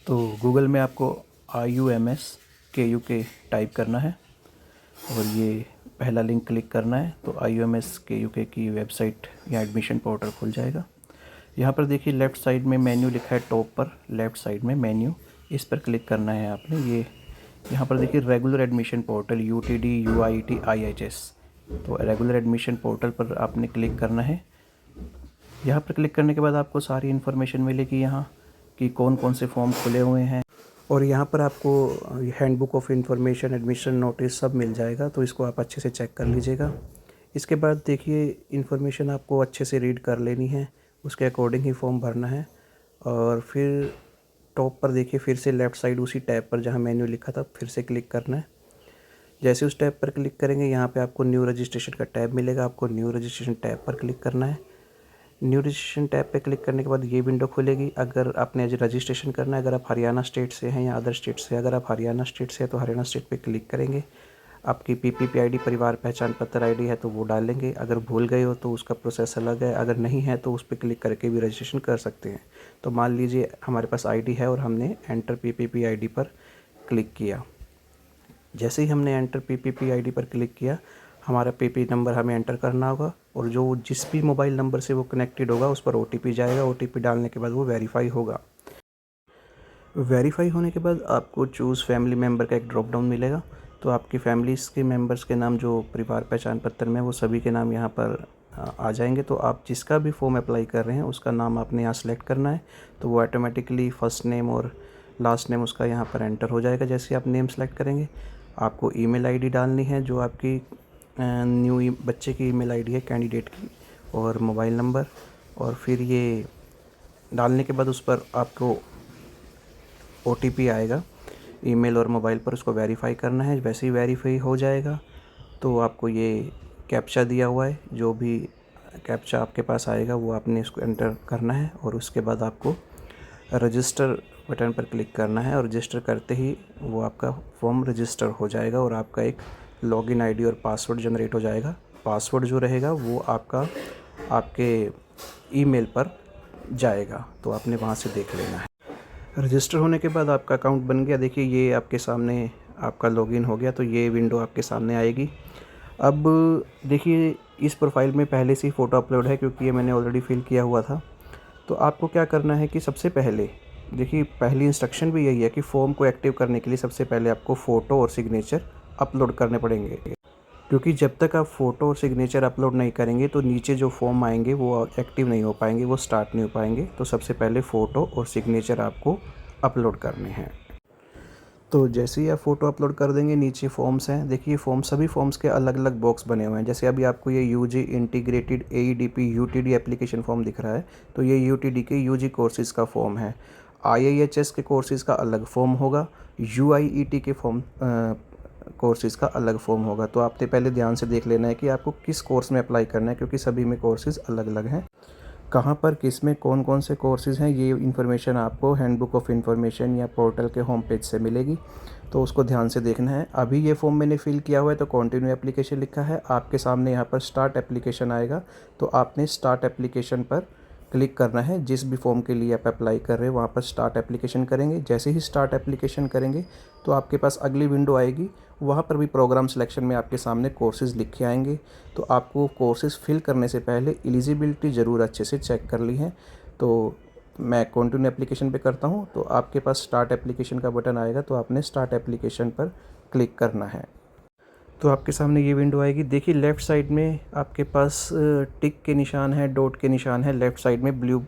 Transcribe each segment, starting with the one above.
तो गूगल में आपको IUMSKUK टाइप करना है और ये पहला लिंक क्लिक करना है तो IUMSKUK की वेबसाइट या एडमिशन पोर्टल खुल जाएगा। यहाँ पर देखिए लेफ़्ट साइड में मेन्यू लिखा है, टॉप पर लेफ़्ट साइड में मेन्यू, इस पर क्लिक करना है आपने। ये यहाँ पर देखिए regular admission portal UTD UIT IHS, तो रेगुलर एडमिशन पोर्टल पर आपने क्लिक करना है। यहाँ पर क्लिक करने के बाद आपको सारी इन्फॉर्मेशन मिलेगी यहाँ कि कौन कौन से फॉर्म खुले हुए हैं और यहाँ पर आपको handbook of information, admission notice सब मिल जाएगा, तो इसको आप अच्छे से चेक कर लीजिएगा। इसके बाद देखिए इन्फॉर्मेशन आपको अच्छे से रीड कर लेनी है, उसके अकॉर्डिंग ही फॉर्म भरना है। और फिर टॉप पर देखिए फिर से लेफ़्ट साइड उसी टैब पर जहाँ मेन्यू लिखा था फिर से क्लिक करना है। जैसे उस टैब पर क्लिक करेंगे यहाँ पे आपको न्यू रजिस्ट्रेशन का टैब मिलेगा, आपको न्यू रजिस्ट्रेशन टैब पर क्लिक करना है। न्यू रजिस्ट्रेशन टैब पे क्लिक करने के बाद ये विंडो खुलेगी। अगर आपने आज रजिस्ट्रेशन करना है, अगर आप हरियाणा स्टेट से हैं या अदर स्टेट से, अगर आप हरियाणा स्टेट से हैं तो हरियाणा स्टेट पे क्लिक करेंगे। आपकी PPP ID परिवार पहचान पत्र ID है तो वो डालेंगे। अगर भूल गए हो तो उसका प्रोसेस अलग है, अगर नहीं है तो उस पर क्लिक करके भी रजिस्ट्रेशन कर सकते हैं। तो मान लीजिए हमारे पास ID है और हमने एंटर PPP ID पर क्लिक किया। जैसे ही हमने एंटर PPP ID पर क्लिक किया, हमारा PP नंबर हमें एंटर करना होगा और जो जिस भी मोबाइल नंबर से वो कनेक्टेड होगा उस पर OTP जाएगा। OTP डालने के बाद वो वेरीफाई होगा। वेरीफाई होने के बाद आपको चूज़ फैमिली मेम्बर का एक ड्रॉप डाउन मिलेगा, तो आपकी फैमिलीज़ के मेंबर्स के नाम जो परिवार पहचान पत्र में वो सभी के नाम यहाँ पर आ जाएंगे। तो आप जिसका भी फॉर्म अप्लाई कर रहे हैं उसका नाम आपने यहाँ सेलेक्ट करना है, तो वो ऑटोमेटिकली फर्स्ट नेम और लास्ट नेम उसका यहाँ पर एंटर हो जाएगा। जैसे आप नेम सेलेक्ट करेंगे आपको ईमेल आईडी डालनी है, जो आपकी बच्चे की ईमेल आईडी है कैंडिडेट की, और मोबाइल नंबर, और फिर ये डालने के बाद उस पर आपको OTP आएगा ईमेल और मोबाइल पर, उसको वेरीफाई करना है। वैसे ही वेरीफाई हो जाएगा तो आपको ये कैप्चा दिया हुआ है, जो भी कैप्चा आपके पास आएगा वो आपने इसको एंटर करना है और उसके बाद आपको रजिस्टर बटन पर क्लिक करना है और रजिस्टर करते ही वो आपका फॉर्म रजिस्टर हो जाएगा और आपका एक लॉगिन आईडी और पासवर्ड जनरेट हो जाएगा। पासवर्ड जो रहेगा वो आपका आपके ईमेल पर जाएगा, तो आपने वहाँ से देख लेना है। रजिस्टर होने के बाद आपका अकाउंट बन गया। देखिए ये आपके सामने आपका लॉगिन हो गया, तो ये विंडो आपके सामने आएगी। अब देखिए इस प्रोफाइल में पहले से ही फ़ोटो अपलोड है क्योंकि ये मैंने ऑलरेडी फिल किया हुआ था। तो आपको क्या करना है कि सबसे पहले देखिए पहली इंस्ट्रक्शन भी यही है कि फॉर्म को एक्टिव करने के लिए सबसे पहले आपको फ़ोटो और सिग्नेचर अपलोड करने पड़ेंगे, क्योंकि जब तक आप फ़ोटो और सिग्नेचर अपलोड नहीं करेंगे तो नीचे जो फॉर्म आएंगे वो एक्टिव नहीं हो पाएंगे, वो स्टार्ट नहीं हो पाएंगे। तो सबसे पहले फ़ोटो और सिग्नेचर आपको अपलोड करने हैं। तो जैसे ही आप फ़ोटो अपलोड कर देंगे नीचे फॉर्म्स हैं। देखिए फॉर्म सभी फॉर्म्स के अलग अलग बॉक्स बने हुए हैं। जैसे अभी आपको ये UG integrated AEDP UTD application form दिख रहा है, तो ये UTD के UG कोर्सेज़ का फॉर्म है। IIHS के कोर्सेज़ का अलग फॉर्म होगा, UIET के फॉर्म कोर्सेज़ का अलग फॉर्म होगा। तो आपने पहले ध्यान से देख लेना है कि आपको किस कोर्स में अप्लाई करना है, क्योंकि सभी में कोर्सेज़ अलग अलग हैं। कहाँ पर किस में कौन कौन से कोर्सेज़ हैं ये इन्फॉर्मेशन आपको हैंडबुक ऑफ इंफॉर्मेशन या पोर्टल के होम पेज से मिलेगी, तो उसको ध्यान से देखना है। अभी ये फॉर्म मैंने फिल किया हुआ है तो कंटिन्यू एप्लीकेशन लिखा है, आपके सामने यहाँ पर स्टार्ट एप्लीकेशन आएगा, तो आपने स्टार्ट एप्लीकेशन पर क्लिक करना है। जिस भी फॉर्म के लिए आप अप्लाई कर रहे हैं वहाँ पर स्टार्ट एप्लीकेशन करेंगे। जैसे ही स्टार्ट एप्लीकेशन करेंगे तो आपके पास अगली विंडो आएगी, वहाँ पर भी प्रोग्राम सिलेक्शन में आपके सामने कोर्सेज़ लिखे आएंगे। तो आपको कोर्सेज़ फिल करने से पहले एलिजिबिलिटी ज़रूर अच्छे से चेक कर ली है। तो मैं कंटिन्यू एप्लीकेशन पे करता हूँ, तो आपके पास स्टार्ट एप्लीकेशन का बटन आएगा, तो आपने स्टार्ट एप्लीकेशन पर क्लिक करना है। तो आपके सामने ये विंडो आएगी। देखिए लेफ़्ट साइड में आपके पास टिक के निशान है, डॉट के निशान है लेफ़्ट साइड में ब्लू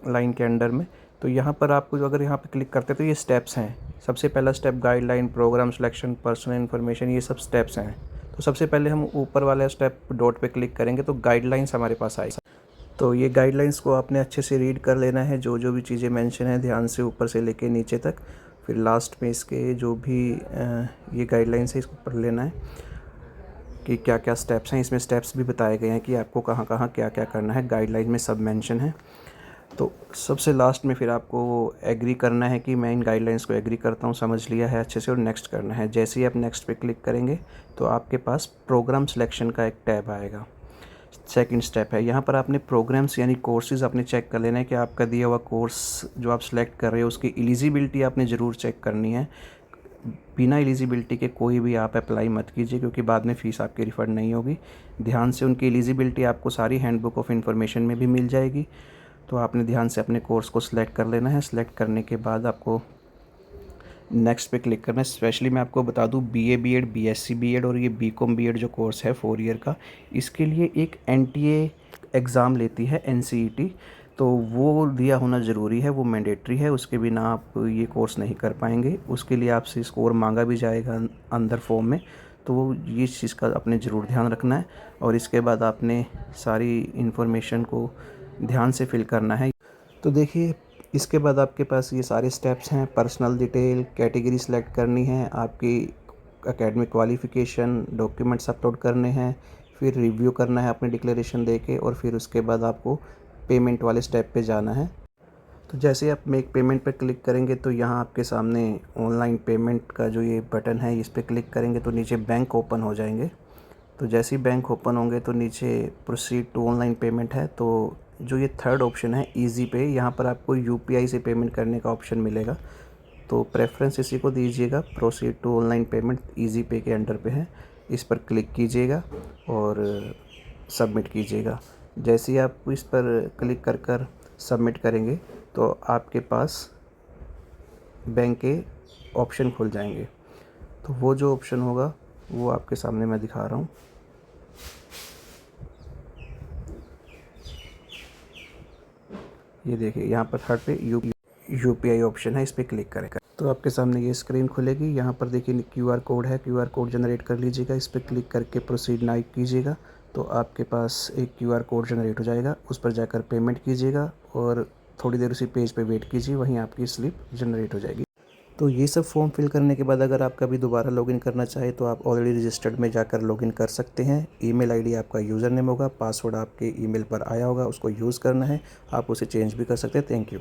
लाइन के अंडर में। तो यहाँ पर आपको अगर यहाँ पे क्लिक करते हैं तो ये स्टेप्स हैं। सबसे पहला step guideline, programme selection, personal information, ये सब स्टेप्स हैं। तो सबसे पहले हम ऊपर वाला स्टेप डॉट पे क्लिक करेंगे तो गाइडलाइंस हमारे पास आएगी। तो ये गाइडलाइंस को आपने अच्छे से रीड कर लेना है, जो जो भी चीज़ें मेंशन हैं ध्यान से ऊपर से लेके नीचे तक। फिर लास्ट में इसके जो भी ये गाइडलाइंस है इसको पढ़ लेना है कि क्या क्या स्टेप्स हैं। इसमें स्टेप्स भी बताए गए हैं कि आपको कहाँ कहाँ क्या क्या करना है, गाइडलाइन में सब मेंशन है। तो सबसे लास्ट में फिर आपको एग्री करना है कि मैं इन गाइडलाइंस को एग्री करता हूँ, समझ लिया है अच्छे से, और नेक्स्ट करना है। जैसे ही आप नेक्स्ट पे क्लिक करेंगे तो आपके पास प्रोग्राम सिलेक्शन का एक टैब आएगा। सेकंड स्टेप है, यहाँ पर आपने प्रोग्राम्स यानी कोर्सेज़ आपने चेक कर लेना है कि आपका दिया हुआ कोर्स जो आप सेलेक्ट कर रहे हो उसकी एलिजिबिलिटी आपने ज़रूर चेक करनी है। बिना एलिजिबिलिटी के कोई भी आप अप्लाई मत कीजिए, क्योंकि बाद में फ़ीस आपकी रिफ़ंड नहीं होगी। ध्यान से उनकी एलिजिबिलिटी आपको सारी हैंडबुक ऑफ इन्फॉर्मेशन में भी मिल जाएगी। तो आपने ध्यान से अपने कोर्स को सिलेक्ट कर लेना है। सिलेक्ट करने के बाद आपको नेक्स्ट पे क्लिक करना है। स्पेशली मैं आपको बता दूं, बीए बीएड, बीएससी बीएड और ये बीकॉम बीएड जो कोर्स है 4 ईयर का, इसके लिए एक एनटीए एग्ज़ाम लेती है एनसीईटी, तो वो दिया होना ज़रूरी है, वो मैंडेटरी है। उसके बिना आप ये कोर्स नहीं कर पाएंगे। उसके लिए आपसे स्कोर मांगा भी जाएगा अंदर फॉर्म में, तो ये चीज़ का आपने ज़रूर ध्यान रखना है। और इसके बाद आपने सारी इन्फॉर्मेशन को ध्यान से फिल करना है। तो देखिए, इसके बाद आपके पास ये सारे स्टेप्स हैं। पर्सनल डिटेल, कैटेगरी सेलेक्ट करनी है, आपकी एकेडमिक क्वालिफ़िकेशन, डॉक्यूमेंट्स अपलोड करने हैं, फिर रिव्यू करना है अपने डिक्लेरेशन देके, और फिर उसके बाद आपको पेमेंट वाले स्टेप पे जाना है। तो जैसे ही आप मेक पेमेंट पर क्लिक करेंगे तो यहाँ आपके सामने ऑनलाइन पेमेंट का जो ये बटन है, इस पर क्लिक करेंगे तो नीचे बैंक ओपन हो जाएंगे। तो जैसे ही बैंक ओपन होंगे तो नीचे प्रोसीड टू ऑनलाइन पेमेंट है। तो जो ये थर्ड ऑप्शन है ईजी पे, यहाँ पर आपको यूपीआई से पेमेंट करने का ऑप्शन मिलेगा, तो प्रेफरेंस इसी को दीजिएगा। Proceed to online payment easy pay के अंडर पे है, इस पर क्लिक कीजिएगा और सबमिट कीजिएगा। जैसे ही आप इस पर क्लिक कर कर सबमिट करेंगे तो आपके पास बैंक के ऑप्शन खुल जाएंगे। तो वो जो ऑप्शन होगा वो आपके सामने मैं दिखा रहा हूँ। ये देखिए, यहाँ पर थर्ड पे यूपीआई ऑप्शन है, इस पर क्लिक करें। तो आपके सामने ये स्क्रीन खुलेगी। यहाँ पर देखिए क्यूआर कोड है, क्यूआर कोड जनरेट कर लीजिएगा। इस पर क्लिक करके प्रोसीड नाउ कीजिएगा तो आपके पास एक क्यूआर कोड जनरेट हो जाएगा। उस पर जाकर पेमेंट कीजिएगा और थोड़ी देर उसी पेज पे वेट कीजिए, वहीं आपकी स्लिप जनरेट हो जाएगी। तो ये सब फॉर्म फिल करने के बाद अगर आप कभी दोबारा लॉगिन करना चाहे तो आप ऑलरेडी रजिस्टर्ड में जाकर लॉगिन कर सकते हैं। ईमेल आईडी आपका यूज़र नेम होगा, पासवर्ड आपके ईमेल पर आया होगा, उसको यूज़ करना है। आप उसे चेंज भी कर सकते हैं। Thank you.